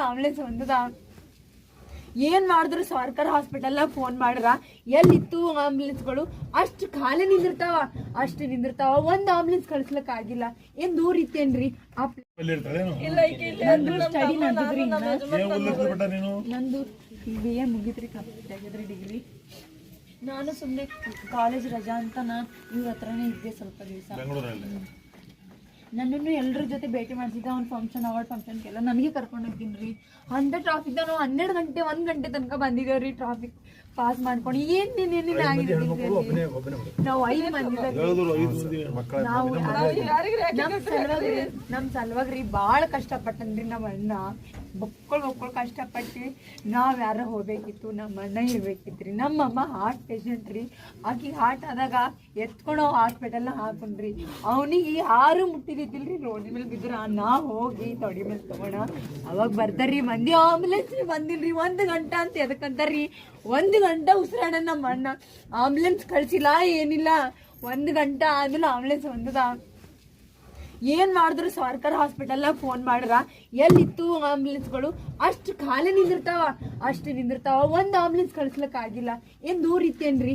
ambulance ಒಂದದ ಏನ್ ಮಾಡಿದ್ರು ಸರ್ಕಾರ ಹಾಸ್ಪಿಟಲ್ನಾಗ ಫೋನ್ ಮಾಡ್ರ ಎಲ್ಲಿತ್ತು ಆಂಬುಲೆನ್ಸ್ಗಳು ಅಷ್ಟು ಖಾಲಿ ನಿಂದಿರ್ತಾವ ಒಂದ್ ಆಂಬುಲೆನ್ಸ್ ಕಳ್ಸ್ಲಕ್ ಆಗಿಲ್ಲ ಏನ್ ದೂರ ಇತ್ತೇನ್ರಿ ಸ್ಟಡಿ ನಡೆದ್ರಿ ನಂದು BA ಮುಗಿದ್ರಿ ಕಂಪ್ಲೀಟ್ ಆಗಿದ್ರಿ ಡಿಗ್ರಿ ನಾನು ಸುಮ್ಮನೆ ಕಾಲೇಜ್ ರಜಾ ಅಂತ ಇವ್ರ ಹತ್ರನೇ ಇದ್ದೆ ಸ್ವಲ್ಪ ದಿವಸ ನನ್ನನ್ನು ಎಲ್ಲರ ಜೊತೆ ಭೇಟಿ ಮಾಡ್ತಿದ್ದೆ ಅವ್ನ ಫಂಕ್ಷನ್ ಅವಾರ್ಡ್ ಫಂಕ್ಷನ್ಗೆಲ್ಲ ನನಗೆ ಕರ್ಕೊಂಡು ಹೋಗ್ತೀನಿ ಅಂತ ಟ್ರಾಫಿಕ್ ನಾವು 12 ಗಂಟೆ 1 ಗಂಟೆ ತನಕ ಬಂದಿದ್ದೇವ್ರಿ ಟ್ರಾಫಿಕ್ ಪಾಸ್ ಮಾಡ್ಕೊಂಡು ಏನೇನೇನೇನು ಆಗಿರ್ತೀವಿ ನಾವು 5 ಮಂದಿ ನಾವು ನಮ್ಮ ಸಲುವಾಗ್ರಿ ಭಾಳ ಕಷ್ಟಪಟ್ಟನ್ರಿ ನಮ್ಮ ಅಣ್ಣ ಬಕ್ಕೊಳ್ ಕಷ್ಟಪಟ್ಟು ನಾವ್ ಯಾರ ಹೋಗ್ಬೇಕಿತ್ತು ನಮ್ಮ ಅಣ್ಣ ಇರ್ಬೇಕಿತ್ರಿ ನಮ್ಮಮ್ಮ ಹಾರ್ಟ್ ಪೇಷಂಟ್ ರೀ ಆಕಿಗೆ ಹಾರ್ಟ್ ಆದಾಗ ಎತ್ಕೊಂಡು ಹಾಸ್ಪಿಟಲ್ನ ಹಾಕೊಂಡ್ರಿ ಅವನಿಗೆ ಯಾರು ಮುಟ್ಟಿದಿದ್ದಿಲ್ರಿ ರೋಡ್ ಮೇಲೆ ಬಿದ್ರ ನಾ ಹೋಗಿ ತೊಡಿ ಮೇಲೆ ತಗೋಣ ಅವಾಗ ಬರ್ತಾರ್ರಿ ಮಂದಿ ಆಂಬುಲೆನ್ಸ್ ಬಂದಿಲ್ರಿ 1 ಗಂಟೆ ಅಂತ ಎದಕ್ಕಂತಾರ್ರಿ 1 ಗಂಟೆ ಉಸಿರಾಡ ನಮ್ಮ ಅಣ್ಣ ಆಂಬುಲೆನ್ಸ್ ಕಳ್ಸಿಲ್ಲ ಏನಿಲ್ಲ 1 ಗಂಟೆ ಆದ್ಮೇಲೆ ಆಂಬುಲೆನ್ಸ್ ಒಂದದ ಏನ್ ಮಾಡಿದ್ರು ಸರ್ಕಾರ ಹಾಸ್ಪಿಟಲ್ನಾಗ ಫೋನ್ ಮಾಡ್ರ ಎಲ್ಲಿತ್ತು ಆಂಬುಲೆನ್ಸ್ಗಳು ಅಷ್ಟು ಖಾಲಿ ನಿಂದಿರ್ತಾವ ಒಂದ್ ಆಂಬುಲೆನ್ಸ್ ಕಳ್ಸ್ಲಕ್ ಆಗಿಲ್ಲ ಏನ್ ದೂರ ಇತ್ತೇನ್ರಿ